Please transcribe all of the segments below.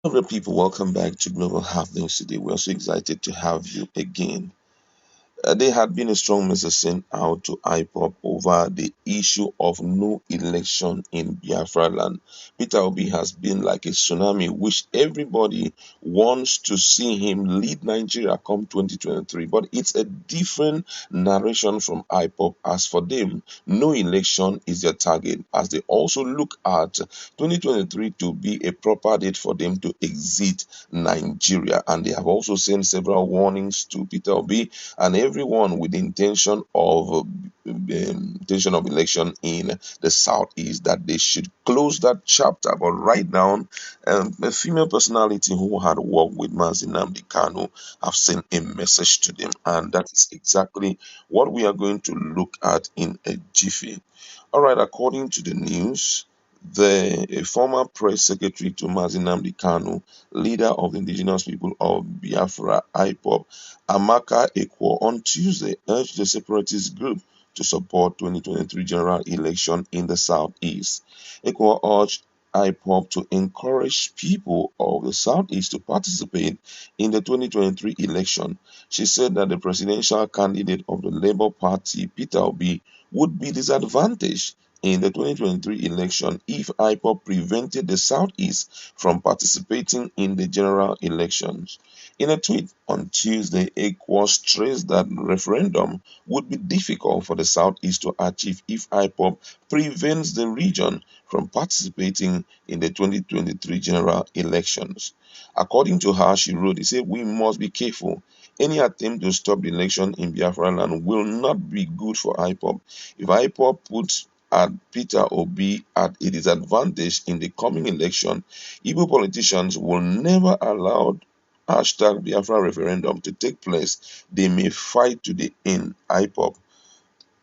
Hello, people. Welcome back to Global Happenings today. We're so excited to have you again. There had been a strong message sent out to IPOB over the issue of no election in Biafra land. Peter Obi has been like a tsunami, which everybody wants to see him lead Nigeria come 2023. But it's a different narration from IPOB. As for them, no election is their target, as they also look at 2023 to be a proper date for them to exit Nigeria. And they have also sent several warnings to Peter Obi and everyone with the intention of election in the southeast, that they should close that chapter. But right now, a female personality who had worked with Nnamdi Kanu have sent a message to them, and that is exactly what we are going to look at in a jiffy. All right, according to the news, the a former press secretary to Nnamdi Kanu, leader of the indigenous people of Biafra, IPOB, Amaka Ekwo, on Tuesday urged the separatist group to support 2023 general election in the southeast. Ekwo urged IPOB to encourage people of the southeast to participate in the 2023 election. She said that the presidential candidate of the Labour Party, Peter Obi, would be disadvantaged in the 2023 election if IPOB prevented the Southeast from participating in the general elections. In a tweet on Tuesday, Ekwa stressed that referendum would be difficult for the Southeast to achieve if IPOB prevents the region from participating in the 2023 general elections. According to her, she wrote, "He said, we must be careful. Any attempt to stop the election in Biafra land will not be good for IPOB. If IPOB puts at Peter Obi at a disadvantage in the coming election, Igbo politicians will never allow #Biafra referendum to take place. They may fight to the end." IPOB.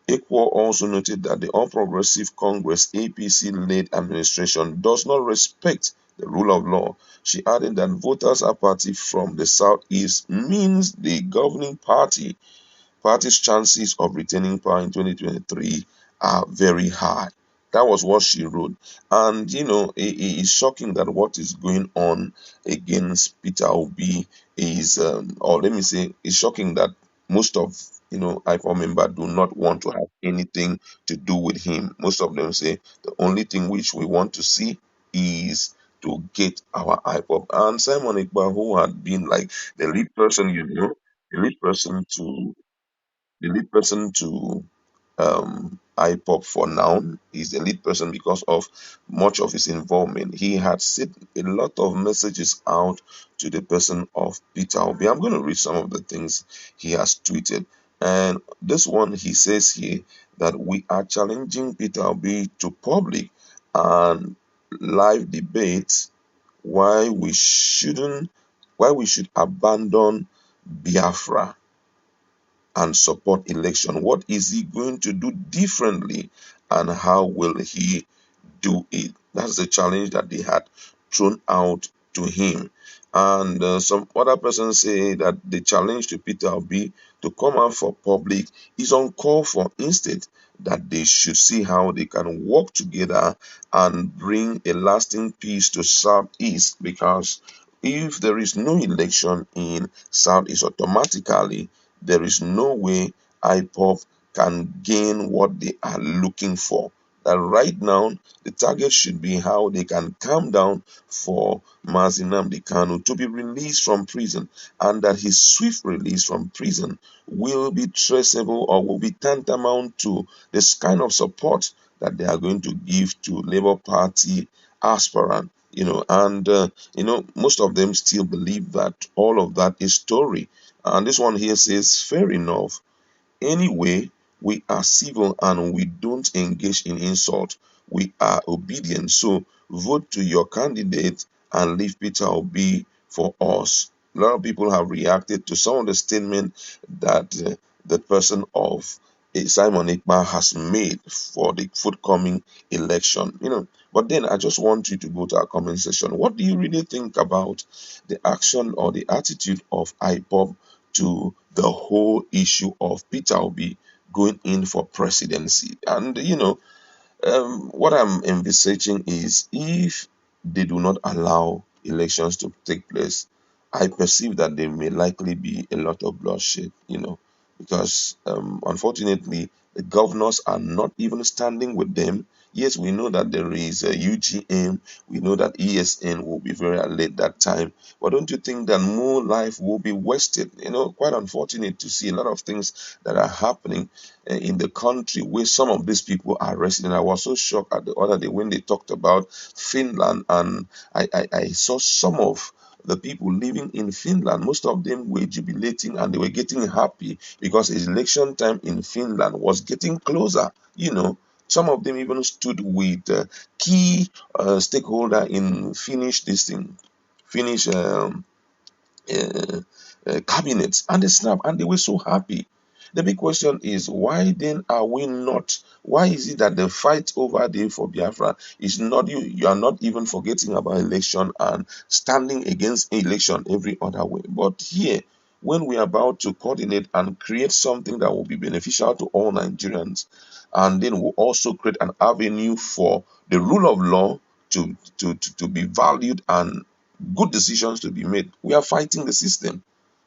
Ekwo also noted that the All Progressive Congress APC-led administration does not respect the rule of law. She added that voters apathy from the southeast means the governing party's chances of retaining power in 2023 are very high. That was what she wrote. And, it is shocking that what is going on against Peter Obi is, or let me say, it's shocking that most of, IPOB members do not want to have anything to do with him. Most of them say the only thing which we want to see is to get our IPOB. And Simon Ekpa, who had been like the lead person, the lead person to IPOP for now. He's the lead person because of much of his involvement. He had sent a lot of messages out to the person of Peter Obi. I'm going to read some of the things he has tweeted. And this one, he says here that we are challenging Peter Obi to public and live debates why we should abandon Biafra and support election. What is he going to do differently, and how will he do it? That's the challenge that they had thrown out to him. And some other persons say that the challenge to Peter Obi to come out for public is uncalled for. Instead, that they should see how they can work together and bring a lasting peace to Southeast, because if there is no election in Southeast, automatically there is no way IPOP can gain what they are looking for. That right now, the target should be how they can calm down for Nnamdi Kanu to be released from prison, and that his swift release from prison will be traceable or will be tantamount to this kind of support that they are going to give to Labour Party aspirant. And most of them still believe that all of that is story. And this one here says, fair enough. Anyway, we are civil and we don't engage in insult. We are obedient. So vote to your candidate and leave Peter Obi for us. A lot of people have reacted to some of the statements that the person of Simon Ekpa has made for the forthcoming election. But then I just want you to go to our comment section. What do you really think about the action or the attitude of IPOB to the whole issue of Peter Obi going in for presidency? And what I'm envisaging is, if they do not allow elections to take place, I perceive that there may likely be a lot of bloodshed, because unfortunately the governors are not even standing with them. Yes, we know that there is a UGM, we know that ESN will be very late that time, but don't you think that more life will be wasted? Quite unfortunate to see a lot of things that are happening in the country where some of these people are resident. I was so shocked at the other day when they talked about Finland, and I saw some of the people living in Finland. Most of them were jubilating and they were getting happy because election time in Finland was getting closer. Some of them even stood with key stakeholder in Finnish uh, cabinets, and they snapped and they were so happy. The big question is, why then are we not? Why is it that the fight over there for Biafra is not you are not even forgetting about election and standing against election every other way? But here, when we are about to coordinate and create something that will be beneficial to all Nigerians, and then we'll also create an avenue for the rule of law to be valued and good decisions to be made, we are fighting the system.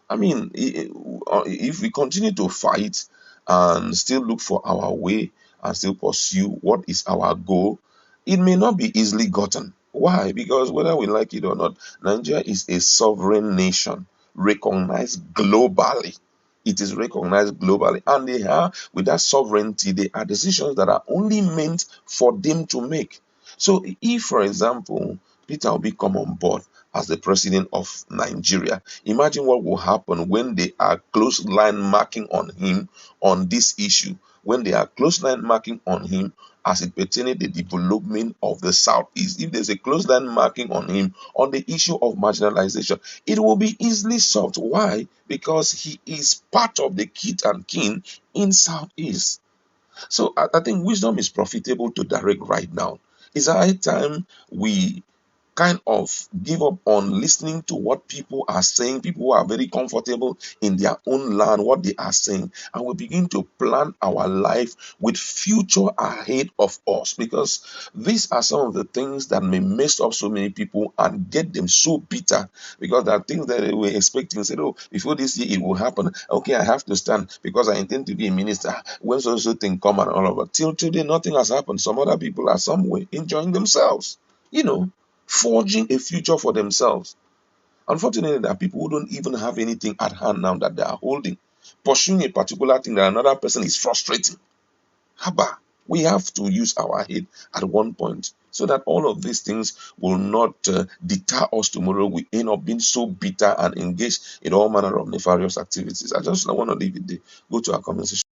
I mean, if we continue to fight and still look for our way and still pursue what is our goal, it may not be easily gotten. Why? Because whether we like it or not, Nigeria is a sovereign nation recognized globally. It is recognized globally, and they are with that sovereignty. They are decisions that are only meant for them to make. So, if, for example, Peter Obi come on board as the president of Nigeria, imagine what will happen when they are close line marking on him on this issue, when they are close line marking on him as it pertains to the development of the Southeast. If there's a close line marking on him on the issue of marginalization, it will be easily solved. Why? Because he is part of the kit and kin in Southeast. So I think wisdom is profitable to direct right now. It's a high time we kind of give up on listening to what people are saying, people who are very comfortable in their own land, what they are saying, and we begin to plan our life with future ahead of us, because these are some of the things that may mess up so many people and get them so bitter, because there are things that they were expecting. Said, oh, before this year it will happen, okay, I have to stand because I intend to be a minister when so thing come and all of it. Till today nothing has happened. Some other people are somewhere enjoying themselves, you know forging a future for themselves. Unfortunately, there are people who don't even have anything at hand now that they are holding, pursuing a particular thing that another person is frustrating. Haba, we have to use our head at one point so that all of these things will not deter us tomorrow. We end up being so bitter and engaged in all manner of nefarious activities. I just want to leave it there. Go to our comment section.